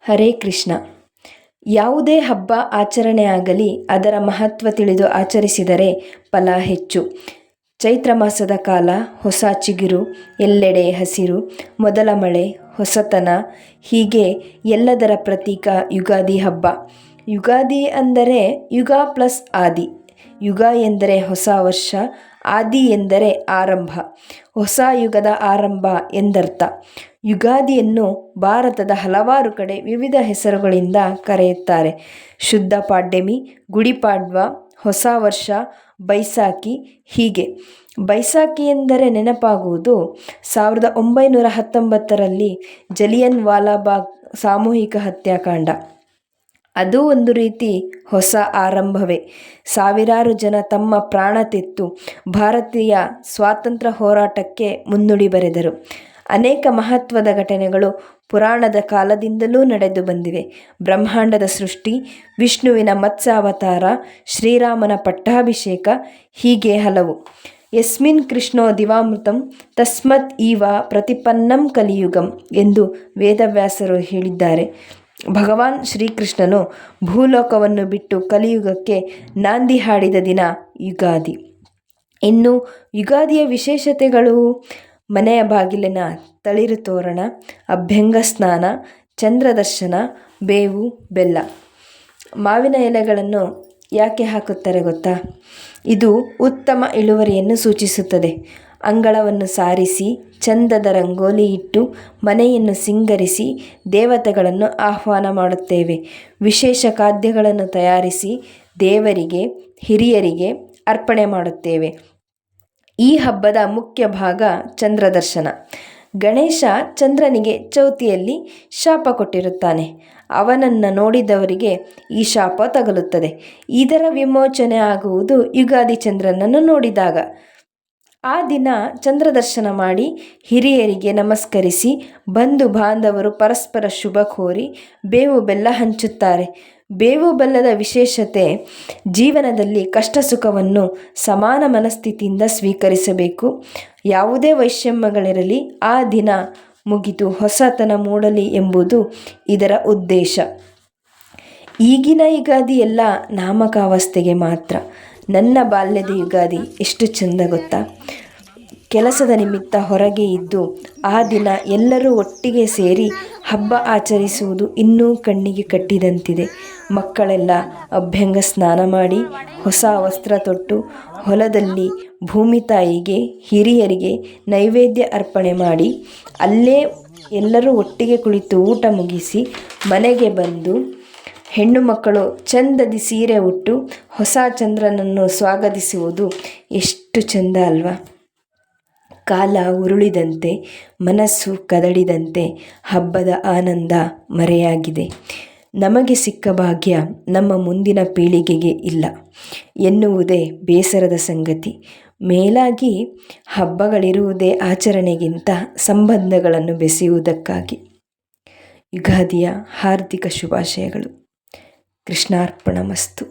ಹರೇ ಕೃಷ್ಣ. ಯಾವುದೇ ಹಬ್ಬ ಆಚರಣೆ ಆಗಲಿ ಅದರ ಮಹತ್ವ ತಿಳಿದು ಆಚರಿಸಿದರೆ ಫಲ ಹೆಚ್ಚು. ಚೈತ್ರ ಮಾಸದ ಕಾಲ, ಹೊಸ ಚಿಗುರು, ಎಲ್ಲೆಡೆ ಹಸಿರು, ಮೊದಲ ಮಳೆ, ಹೊಸತನ, ಹೀಗೆ ಎಲ್ಲದರ ಪ್ರತೀಕ ಯುಗಾದಿ ಹಬ್ಬ. ಯುಗಾದಿ ಅಂದರೆ ಯುಗ ಪ್ಲಸ್ ಆದಿ. ಯುಗ ಎಂದರೆ ಹೊಸ ವರ್ಷ, ಆದಿ ಎಂದರೆ ಆರಂಭ, ಹೊಸ ಯುಗದ ಆರಂಭ ಎಂದರ್ಥ. ಯುಗಾದಿಯನ್ನು ಭಾರತದ ಹಲವಾರು ಕಡೆ ವಿವಿಧ ಹೆಸರುಗಳಿಂದ ಕರೆಯುತ್ತಾರೆ. ಶುದ್ಧ ಪಾಡ್ಯಮಿ, ಗುಡಿಪಾಡ್ವ, ಹೊಸ ವರ್ಷ, ಬೈಸಾಖಿ, ಹೀಗೆ. ಬೈಸಾಖಿ ಎಂದರೆ ನೆನಪಾಗುವುದು 1919ರಲ್ಲಿ ಜಲಿಯನ್ ವಾಲಾಬಾಗ್ ಸಾಮೂಹಿಕ ಹತ್ಯಾಕಾಂಡ. ಅದು ಒಂದು ರೀತಿ ಹೊಸ ಆರಂಭವೇ. ಸಾವಿರಾರು ಜನ ತಮ್ಮ ಪ್ರಾಣ ತೆತ್ತು ಭಾರತೀಯ ಸ್ವಾತಂತ್ರ್ಯ ಹೋರಾಟಕ್ಕೆ ಮುನ್ನುಡಿ ಬರೆದರು. ಅನೇಕ ಮಹತ್ವದ ಘಟನೆಗಳು ಪುರಾಣದ ಕಾಲದಿಂದಲೂ ನಡೆದು ಬಂದಿವೆ. ಬ್ರಹ್ಮಾಂಡದ ಸೃಷ್ಟಿ, ವಿಷ್ಣುವಿನ ಮತ್ಸ್ಯಾವತಾರ, ಶ್ರೀರಾಮನ ಪಟ್ಟಾಭಿಷೇಕ, ಹೀಗೆ ಹಲವು. ಯಸ್ಮಿನ್ ಕೃಷ್ಣೋ ದಿವಾಮೃತಂ ತಸ್ಮತ್ ಈವ ಪ್ರತಿಪನ್ನಂ ಕಲಿಯುಗಂ ಎಂದು ವೇದವ್ಯಾಸರು ಹೇಳಿದ್ದಾರೆ. ಭಗವಾನ್ ಶ್ರೀಕೃಷ್ಣನು ಭೂಲೋಕವನ್ನು ಬಿಟ್ಟು ಕಲಿಯುಗಕ್ಕೆ ನಾಂದಿ ಹಾಡಿದ ದಿನ ಯುಗಾದಿ. ಇನ್ನು ಯುಗಾದಿಯ ವಿಶೇಷತೆಗಳು: ಮನೆಯ ಬಾಗಿಲಿನ ತಳಿರು ತೋರಣ, ಅಭ್ಯಂಗ ಸ್ನಾನ, ಚಂದ್ರದರ್ಶನ, ಬೇವು ಬೆಲ್ಲ. ಮಾವಿನ ಎಲೆಗಳನ್ನು ಯಾಕೆ ಹಾಕುತ್ತಾರೆ ಗೊತ್ತಾ? ಇದು ಉತ್ತಮ ಇಳುವರಿಯನ್ನು ಸೂಚಿಸುತ್ತದೆ. ಅಂಗಳವನ್ನು ಸಾರಿಸಿ, ಚಂದದ ರಂಗೋಲಿ ಇಟ್ಟು, ಮನೆಯನ್ನು ಸಿಂಗರಿಸಿ ದೇವತೆಗಳನ್ನು ಆಹ್ವಾನ ಮಾಡುತ್ತೇವೆ. ವಿಶೇಷ ಖಾದ್ಯಗಳನ್ನು ತಯಾರಿಸಿ ದೇವರಿಗೆ, ಹಿರಿಯರಿಗೆ ಅರ್ಪಣೆ ಮಾಡುತ್ತೇವೆ. ಈ ಹಬ್ಬದ ಮುಖ್ಯ ಭಾಗ ಚಂದ್ರದರ್ಶನ. ಗಣೇಶ ಚಂದ್ರನಿಗೆ ಚೌತಿಯಲ್ಲಿ ಶಾಪ ಕೊಟ್ಟಿರುತ್ತಾನೆ. ಅವನನ್ನು ನೋಡಿದವರಿಗೆ ಈ ಶಾಪ ತಗಲುತ್ತದೆ. ಇದರ ವಿಮೋಚನೆ ಆಗುವುದು ಯುಗಾದಿ ಚಂದ್ರನನ್ನು ನೋಡಿದಾಗ. ಆ ದಿನ ಚಂದ್ರದರ್ಶನ ಮಾಡಿ ಹಿರಿಯರಿಗೆ ನಮಸ್ಕರಿಸಿ ಬಂಧು ಬಾಂಧವರು ಪರಸ್ಪರ ಶುಭ ಕೋರಿ ಬೇವು ಬೆಲ್ಲ ಹಂಚುತ್ತಾರೆ. ಬೇವು ಬೆಲ್ಲದ ವಿಶೇಷತೆ: ಜೀವನದಲ್ಲಿ ಕಷ್ಟ ಸುಖವನ್ನು ಸಮಾನ ಮನಸ್ಥಿತಿಯಿಂದ ಸ್ವೀಕರಿಸಬೇಕು. ಯಾವುದೇ ವೈಷಮ್ಯಗಳಿರಲಿ ಆ ದಿನ ಮುಗಿದು ಹೊಸತನ ಮೂಡಲಿ ಎಂಬುದು ಇದರ ಉದ್ದೇಶ. ಈಗಿನ ಯುಗಾದಿ ಎಲ್ಲ ನಾಮಕಾವಸ್ಥೆಗೆ ಮಾತ್ರ. ನನ್ನ ಬಾಲ್ಯದ ಯುಗಾದಿ ಎಷ್ಟು ಚೆಂದ ಗೊತ್ತಾ? ಕೆಲಸದ ನಿಮಿತ್ತ ಹೊರಗೆ ಇದ್ದು ಆ ದಿನ ಎಲ್ಲರೂ ಒಟ್ಟಿಗೆ ಸೇರಿ ಹಬ್ಬ ಆಚರಿಸುವುದು ಇನ್ನೂ ಕಣ್ಣಿಗೆ ಕಟ್ಟಿದಂತಿದೆ. ಮಕ್ಕಳೆಲ್ಲ ಅಭ್ಯಂಗ ಸ್ನಾನ ಮಾಡಿ ಹೊಸ ವಸ್ತ್ರ ತೊಟ್ಟು ಹೊಲದಲ್ಲಿ ಭೂಮಿ ತಾಯಿಗೆ, ಹಿರಿಯರಿಗೆ ನೈವೇದ್ಯ ಅರ್ಪಣೆ ಮಾಡಿ ಅಲ್ಲೇ ಎಲ್ಲರೂ ಒಟ್ಟಿಗೆ ಕುಳಿತು ಊಟ ಮುಗಿಸಿ ಮನೆಗೆ ಬಂದು ಹೆಣ್ಣು ಮಕ್ಕಳು ಚಂದದಿ ಸೀರೆ ಉಟ್ಟು ಹೊಸ ಚಂದ್ರನನ್ನು ಸ್ವಾಗತಿಸುವುದು ಎಷ್ಟು ಚೆಂದ ಅಲ್ವಾ? ಕಾಲ ಉರುಳಿದಂತೆ, ಮನಸ್ಸು ಕದಡಿದಂತೆ ಹಬ್ಬದ ಆನಂದ ಮರೆಯಾಗಿದೆ. ನಮಗೆ ಸಿಕ್ಕ ಭಾಗ್ಯ ನಮ್ಮ ಮುಂದಿನ ಪೀಳಿಗೆಗೆ ಇಲ್ಲ ಎನ್ನುವುದೇ ಬೇಸರದ ಸಂಗತಿ. ಮೇಲಾಗಿ ಹಬ್ಬಗಳಿರುವುದೇ ಆಚರಣೆಗಿಂತ ಸಂಬಂಧಗಳನ್ನು ಬೆಸೆಯುವುದಕ್ಕಾಗಿ. ಯುಗಾದಿಯ ಹಾರ್ದಿಕ ಶುಭಾಶಯಗಳು. ಕೃಷ್ಣಾರ್ಪಣಮಸ್ತು.